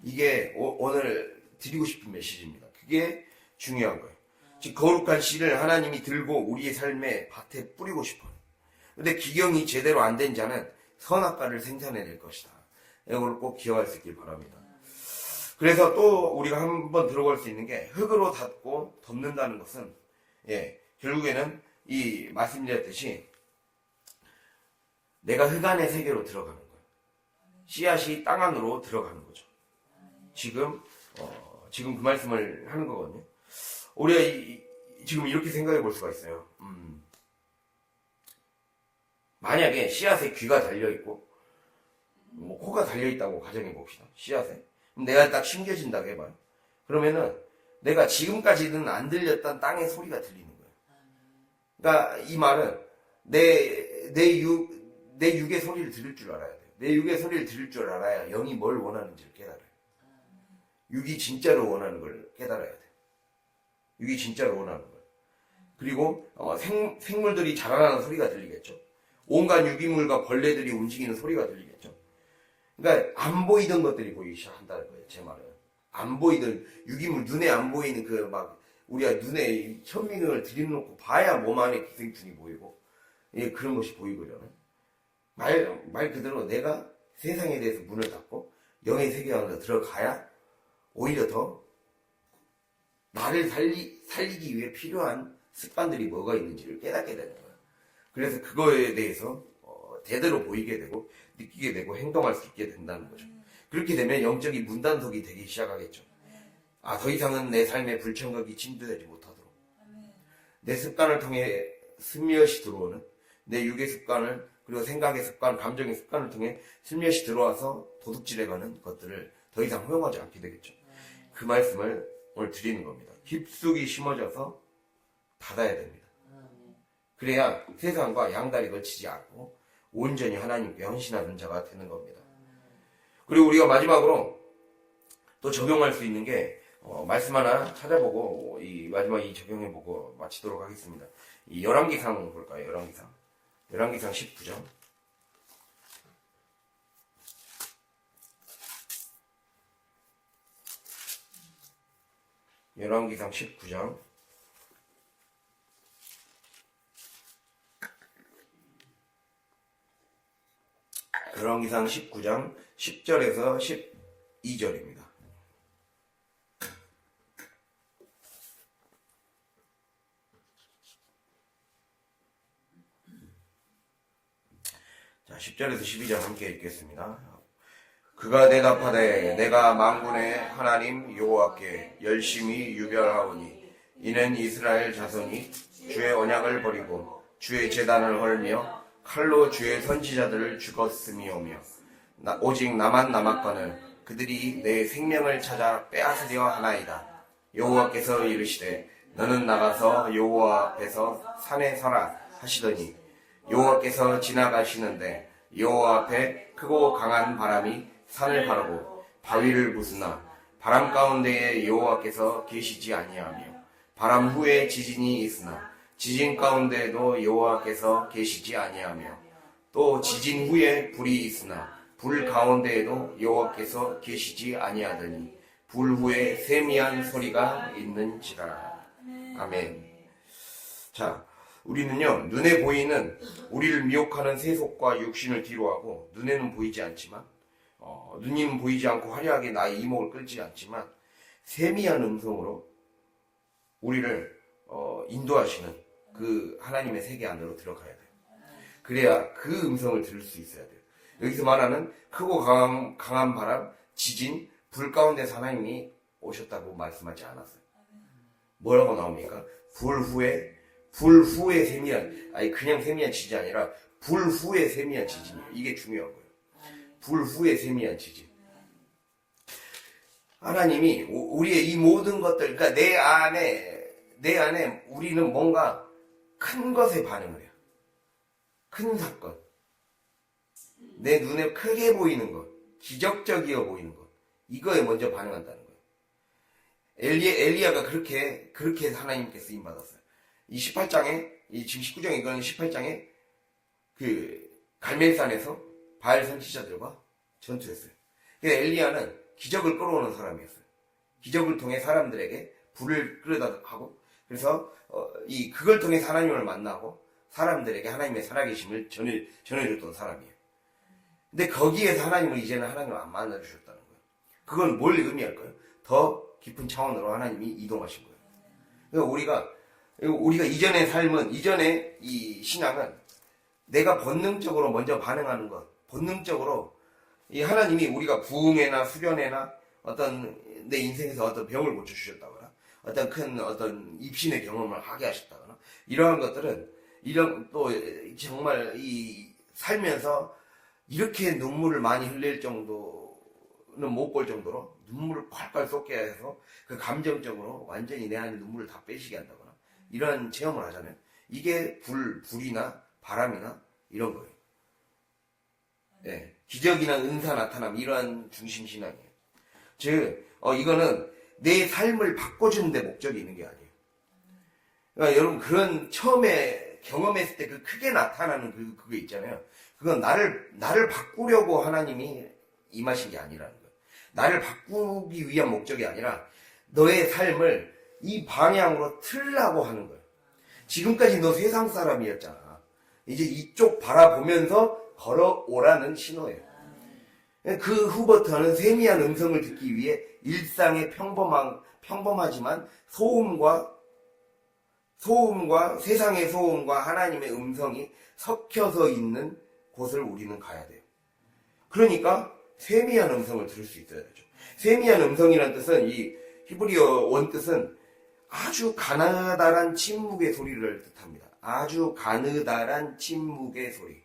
이게 오늘 드리고 싶은 메시지입니다. 그게 중요한 거예요. 즉 거룩한 씨를 하나님이 들고 우리의 삶의 밭에 뿌리고 싶어요. 근데 기경이 제대로 안 된 자는 선악과를 생산해낼 것이다. 이걸 꼭 기억할 수 있길 바랍니다. 그래서 또 우리가 한번 들어볼 수 있는 게, 흙으로 닫고 덮는다는 것은 결국에는 이 말씀드렸듯이 내가 흙 안의 세계로 들어가는 거예요. 씨앗이 땅 안으로 들어가는 거죠. 지금 그 말씀을 하는 거거든요. 우리가 지금 이렇게 생각해 볼 수가 있어요. 만약에 씨앗에 귀가 달려있고 코가 달려있다고 가정해 봅시다. 씨앗에. 그럼 내가 딱 심겨진다고 해봐요. 그러면은 내가 지금까지는 안 들렸던 땅의 소리가 들리는 거예요. 그러니까 이 말은 내 육의 소리를 들을 줄 알아야 돼요. 내 육의 소리를 들을 줄 알아야 영이 뭘 원하는지를 깨달아요. 육이 진짜로 원하는 걸 깨달아야 돼요. 육이 진짜로 원하는 걸. 그리고 생물들이 자라나는 소리가 들리겠죠. 온갖 유기물과 벌레들이 움직이는 소리가 들리겠죠. 그러니까 안 보이던 것들이 보이기 시작한다는 거예요. 제 말은. 안 보이던 유기물, 눈에 안 보이는 우리가 눈에 현미경을 들여놓고 봐야 몸 안에 기생충이 보이고, 그런 것이 보이거든요. 말 그대로 내가 세상에 대해서 문을 닫고 영의 세계 안으로 들어가야 오히려 더 나를 살리기 위해 필요한 습관들이 뭐가 있는지를 깨닫게 되는 거예요. 그래서 그거에 대해서 제대로 보이게 되고 느끼게 되고 행동할 수 있게 된다는 거죠. 그렇게 되면 영적인 문단속이 되기 시작하겠죠. 더 이상은 내 삶에 불청각이 침투되지 못하도록, 내 습관을 통해 스며시 들어오는 내 육의 습관을, 그리고 생각의 습관, 감정의 습관을 통해 스며시 들어와서 도둑질해가는 것들을 더 이상 허용하지 않게 되겠죠. 그 말씀을 오늘 드리는 겁니다. 깊숙이 심어져서 닫아야 됩니다. 그래야 세상과 양다리 걸치지 않고 온전히 하나님께 헌신하는 자가 되는 겁니다. 그리고 우리가 마지막으로 또 적용할 수 있는 게, 말씀 하나 찾아보고 마지막 적용해보고 마치도록 하겠습니다. 이 열왕기상 볼까요? 열왕기상 19장. 열왕기상 19장. 열왕기상 19장 10절에서 12절입니다. 자, 10절에서 12절 함께 읽겠습니다. 그가 대답하되 내가 만군의 하나님 여호와께 열심히 유별하오니 이는 이스라엘 자손이 주의 언약을 버리고 주의 제단을 헐며 칼로 주의 선지자들을 죽었음이오며 오직 나만 남았거늘 그들이 내 생명을 찾아 빼앗으려 하나이다. 여호와께서 이르시되 너는 나가서 여호와 앞에서 산에 서라 하시더니 여호와께서 지나가시는데 여호와 앞에 크고 강한 바람이 산을 가르고 바위를 부수나 바람 가운데에 여호와께서 계시지 아니하며 바람 후에 지진이 있으나 지진 가운데에도 여호와께서 계시지 아니하며 또 지진 후에 불이 있으나 불 가운데에도 여호와께서 계시지 아니하더니 불 후에 세미한 소리가 있는지라. 아멘. 자, 우리는요 눈에 보이는 우리를 미혹하는 세속과 육신을 뒤로하고 눈에는 보이지 않지만 눈이는 보이지 않고 화려하게 나의 이목을 끌지 않지만 세미한 음성으로 우리를 인도하시는 그 하나님의 세계 안으로 들어가야 돼요. 그래야 그 음성을 들을 수 있어야 돼요. 여기서 말하는 크고 강한 바람, 지진, 불 가운데서 하나님이 오셨다고 말씀하지 않았어요. 뭐라고 나옵니까? 불 후에 세미한, 아니 그냥 세미한 지진이 아니라 불 후에 세미한 지진이에요. 이게 중요한 거예요. 불 후에 세미한 지진. 하나님이 우리의 이 모든 것들, 그러니까 내 안에 우리는 뭔가 큰 것에 반응을 해요. 큰 사건. 내 눈에 크게 보이는 것, 기적적이어 보이는 것, 이거에 먼저 반응한다는 거예요. 엘리야가 그렇게 하나님께 쓰임 받았어요. 이 18장에, 지금 19장에 이거는 18장에 그 갈멜산에서 바알 선지자들과 전투했어요. 그래서 엘리야는 기적을 끌어오는 사람이었어요. 기적을 통해 사람들에게 불을 끌어다 하고, 그래서 그걸 통해 하나님을 만나고 사람들에게 하나님의 살아계심을 전해줬던 사람이에요. 근데 거기에서 하나님을 이제는 하나님을 안 만나주셨다는 거예요. 그건 뭘 의미할까요? 더 깊은 차원으로 하나님이 이동하신 거예요. 그러니까 우리가 이전의 삶은, 이전의 이 신앙은 내가 본능적으로 먼저 반응하는 것, 본능적으로 이 하나님이 우리가 부흥회나 수련회나 어떤 내 인생에서 어떤 병을 고쳐주셨다거나 어떤 큰 어떤 입신의 경험을 하게 하셨다거나 이러한 것들은 또 정말 이 살면서 이렇게 눈물을 많이 흘릴 정도는 못 볼 정도로 눈물을 콸콸 쏟게 해서 그 감정적으로 완전히 내 안에 눈물을 다 빼시게 한다거나 이런 체험을 하잖아요. 이게 불이나 바람이나 이런 거예요. 네, 기적이나 은사 나타남 이러한 중심 신앙이에요. 즉 이거는 내 삶을 바꿔주는 데 목적이 있는 게 아니에요. 그러니까 여러분 그런 처음에 경험했을 때 그 크게 나타나는 그거 있잖아요. 그건 나를 바꾸려고 하나님이 임하신 게 아니라는 거예요. 나를 바꾸기 위한 목적이 아니라 너의 삶을 이 방향으로 틀라고 하는 거예요. 지금까지 너 세상 사람이었잖아. 이제 이쪽 바라보면서 걸어오라는 신호예요. 그 후부터는 세미한 음성을 듣기 위해 일상의 평범하지만 소음과 세상의 소음과 하나님의 음성이 섞여서 있는 곳을 우리는 가야 돼요. 그러니까 세미한 음성을 들을 수 있어야 되죠. 세미한 음성이라는 뜻은 이 히브리어 원뜻은 아주 가느다란 침묵의 소리를 뜻합니다. 아주 가느다란 침묵의 소리.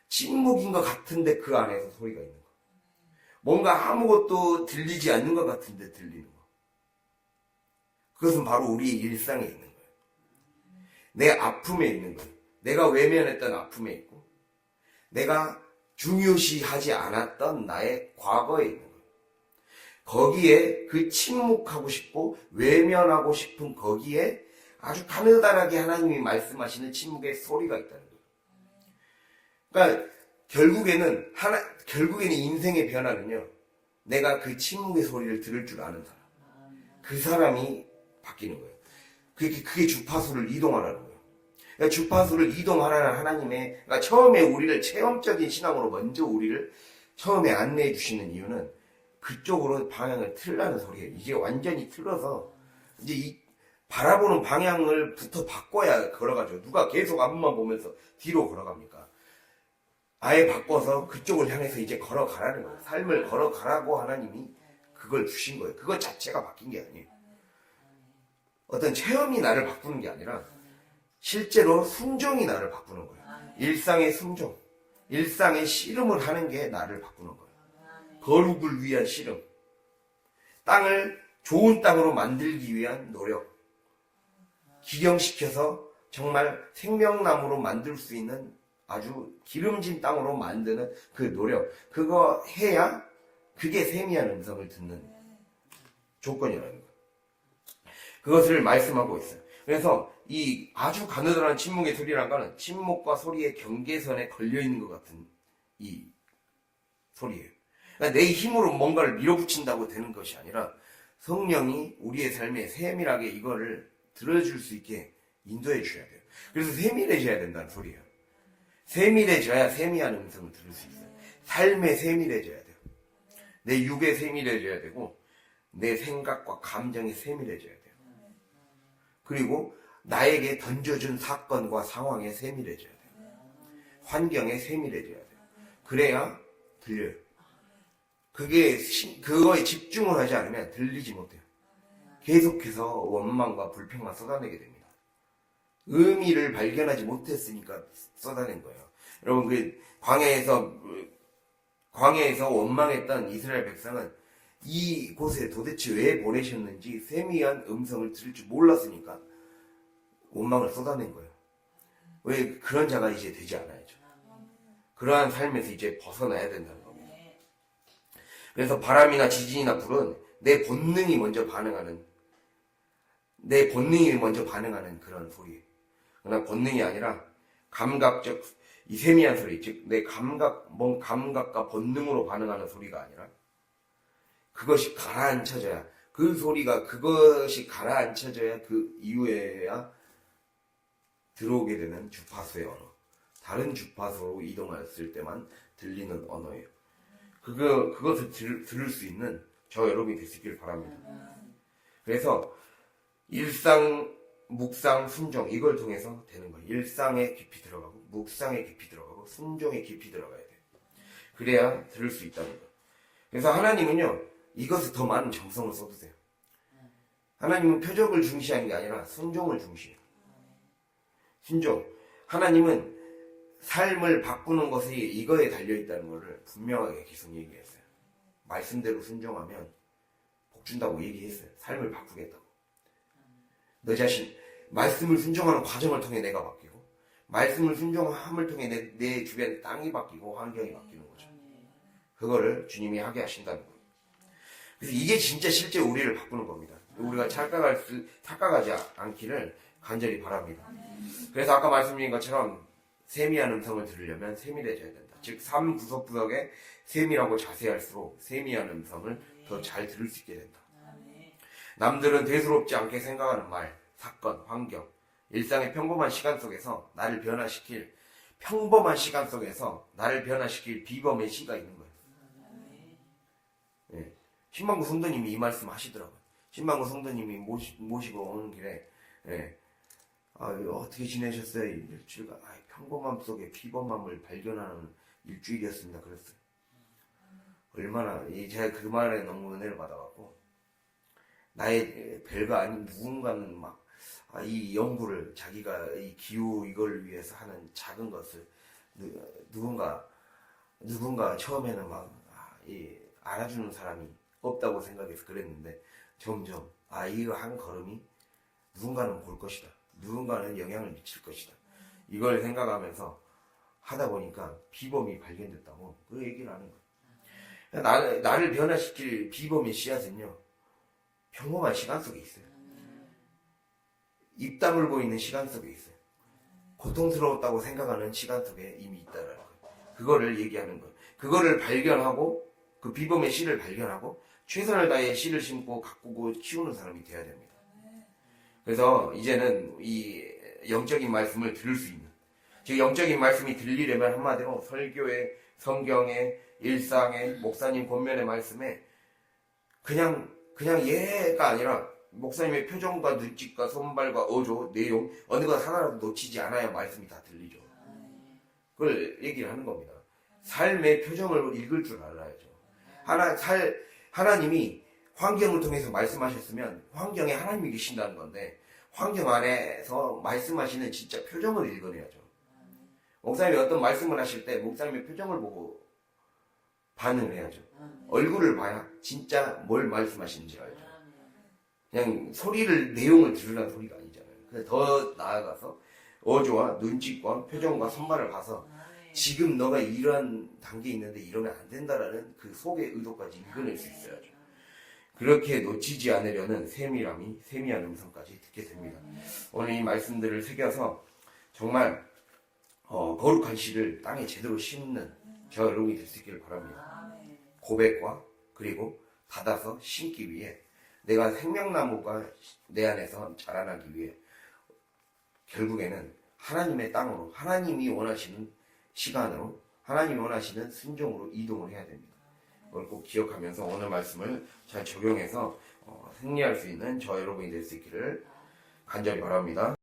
침묵인 것 같은데 그 안에서 소리가 있는 거. 뭔가 아무것도 들리지 않는 것 같은데 들리는 거. 그것은 바로 우리의 일상에 있는 거예요. 내 아픔에 있는 거예요. 내가 외면했던 아픔에 있고 내가 중요시하지 않았던 나의 과거에 있는 거예요. 거기에 그 침묵하고 싶고 외면하고 싶은 거기에 아주 가느다랗게 하나님이 말씀하시는 침묵의 소리가 있다는 거예요. 그러니까 결국에는 인생의 변화는요, 내가 그 침묵의 소리를 들을 줄 아는 사람, 그 사람이 바뀌는 거예요. 그게 주파수를 이동하라는 거예요. 그러니까 주파수를 이동하라는 하나님의, 그러니까 처음에 우리를 체험적인 신앙으로 먼저 우리를 처음에 안내해 주시는 이유는 그쪽으로 방향을 틀라는 소리예요. 이제 완전히 틀어서 이제 이 바라보는 방향을 부터 바꿔야 걸어가죠. 누가 계속 앞만 보면서 뒤로 걸어갑니까? 아예 바꿔서 그쪽을 향해서 이제 걸어가라는 거예요. 삶을 걸어가라고 하나님이 그걸 주신 거예요. 그것 자체가 바뀐 게 아니에요. 어떤 체험이 나를 바꾸는 게 아니라 실제로 순종이 나를 바꾸는 거예요. 일상의 순종, 일상의 씨름을 하는 게 나를 바꾸는 거예요. 거룩을 위한 씨름, 땅을 좋은 땅으로 만들기 위한 노력, 기경시켜서 정말 생명나무로 만들 수 있는 아주 기름진 땅으로 만드는 그 노력, 그거 해야 그게 세미한 음성을 듣는 조건이라는 거예요. 그것을 말씀하고 있어요. 그래서 이 아주 가느다란 침묵의 소리란 거는 침묵과 소리의 경계선에 걸려있는 것 같은 이 소리예요. 그러니까 내 힘으로 뭔가를 밀어붙인다고 되는 것이 아니라 성령이 우리의 삶에 세밀하게 이거를 들어줄 수 있게 인도해 주셔야 돼요. 그래서 세밀해져야 된다는 소리예요. 세밀해져야 세미한 음성을 들을 수 있어요. 삶에 세밀해져야 돼요. 내 육에 세밀해져야 되고 내 생각과 감정이 세밀해져야 돼요. 그리고 나에게 던져준 사건과 상황에 세밀해져야 돼요. 환경에 세밀해져야 돼요. 그래야 들려요. 그거에 집중을 하지 않으면 들리지 못해요. 계속해서 원망과 불평만 쏟아내게 됩니다. 의미를 발견하지 못했으니까 쏟아낸 거예요. 여러분, 광야에서 원망했던 이스라엘 백성은 이곳에 도대체 왜 보내셨는지 세미한 음성을 들을 줄 몰랐으니까 원망을 쏟아낸 거예요. 왜 그런 자가 이제 되지 않아야죠. 그러한 삶에서 이제 벗어나야 된다는 겁니다. 그래서 바람이나 지진이나 불은 내 본능이 먼저 반응하는 그런 소리예요. 그러나 본능이 아니라 감각적 이 세미한 소리, 즉 내 감각과 본능으로 반응하는 소리가 아니라 그것이 가라앉혀져야 그것이 가라앉혀져야 그 이후에야 들어오게 되는 주파수의 언어, 다른 주파수로 이동했을 때만 들리는 언어예요. 그것을 들을 수 있는 저 여러분이 되시길 바랍니다. 그래서 일상, 묵상, 순종 이걸 통해서 되는 거예요. 일상에 깊이 들어가고 묵상에 깊이 들어가고 순종에 깊이 들어가야 돼요. 그래야 들을 수 있다는 거예요. 그래서 하나님은요, 이것에 더 많은 정성을 쏟으세요. 하나님은 표적을 중시하는 게 아니라 순종을 중시해요. 순종. 하나님은 삶을 바꾸는 것이 이거에 달려있다는 것을 분명하게 계속 얘기했어요. 말씀대로 순종하면 복 준다고 얘기했어요. 삶을 바꾸겠다고. 너 자신, 말씀을 순종하는 과정을 통해 내가 바뀌고, 말씀을 순종함을 통해 내 주변 땅이 바뀌고 환경이 바뀌는 거죠. 그거를 주님이 하게 하신다는 거예요. 그래서 이게 진짜 실제 우리를 바꾸는 겁니다. 우리가 착각하지 않기를 간절히 바랍니다. 그래서 아까 말씀드린 것처럼 세미한 음성을 들으려면 세밀해져야 된다. 즉, 삶 구석구석에 세밀하고 자세할수록 세미한 음성을 더 잘 들을 수 있게 된다. 남들은 대수롭지 않게 생각하는 말, 사건, 환경, 일상의 평범한 시간 속에서 나를 변화시킬 비범의 시가 있는 거예요. 예. 신방구 성도님이 이 말씀 하시더라고요. 신방구 성도님이 모시고 오는 길에, 예. 어떻게 지내셨어요? 일주일간, 평범함 속에 비범함을 발견하는 일주일이었습니다. 그랬어요. 제가 그 말에 너무 은혜를 받아갖고, 나의 별거 아닌 누군가는 이 연구를 자기가 이 기후 이걸 위해서 하는 작은 것을 누군가 처음에는 알아주는 사람이 없다고 생각해서 그랬는데 점점 이거 한 걸음이 누군가는 볼 것이다. 누군가는 영향을 미칠 것이다. 이걸 생각하면서 하다 보니까 비범이 발견됐다고 그 얘기를 하는 거예요. 나를 변화시킬 비범의 씨앗은요, 평범한 시간 속에 있어요. 입 다물고 있는 시간 속에 있어요. 고통스러웠다고 생각하는 시간 속에 이미 있다라는 거예요. 그거를 얘기하는 거예요. 그거를 발견하고 그 비범의 씨를 발견하고 최선을 다해 씨를 심고 가꾸고 키우는 사람이 돼야 됩니다. 그래서 이제는 이 영적인 말씀을 들을 수 있는, 즉 영적인 말씀이 들리려면 한마디로 설교에, 성경에, 일상에, 목사님 권면의 말씀에 그냥 예가 아니라 목사님의 표정과 눈짓과 손발과 어조, 내용 어느 것 하나라도 놓치지 않아야 말씀이 다 들리죠. 그걸 얘기를 하는 겁니다. 삶의 표정을 읽을 줄 알아야죠. 하나님이 환경을 통해서 말씀하셨으면 환경에 하나님이 계신다는 건데 환경 안에서 말씀하시는 진짜 표정을 읽어내야죠. 목사님이 어떤 말씀을 하실 때 목사님의 표정을 보고 반응을 해야죠. 얼굴을 봐야 진짜 뭘 말씀하시는지 알죠. 그냥 소리를 내용을 들으라는 소리가 아니잖아요. 그래서 더 나아가서 어조와 눈짓과 표정과 손발을 봐서 지금 너가 이러한 단계에 있는데 이러면 안 된다라는 그 속의 의도까지 읽어낼 수 있어야죠. 그렇게 놓치지 않으려는 세미한 음성까지 듣게 됩니다. 오늘 이 말씀들을 새겨서 정말 거룩한 씨를 땅에 제대로 심는 저 여러분이 될 수 있기를 바랍니다. 고백과 그리고 닫아서 심기 위해 내가 생명나무가 내 안에서 자라나기 위해 결국에는 하나님의 땅으로 하나님이 원하시는 시간으로 하나님이 원하시는 순종으로 이동을 해야 됩니다. 그걸 꼭 기억하면서 오늘 말씀을 잘 적용해서 승리할 수 있는 저 여러분이 될 수 있기를 간절히 바랍니다.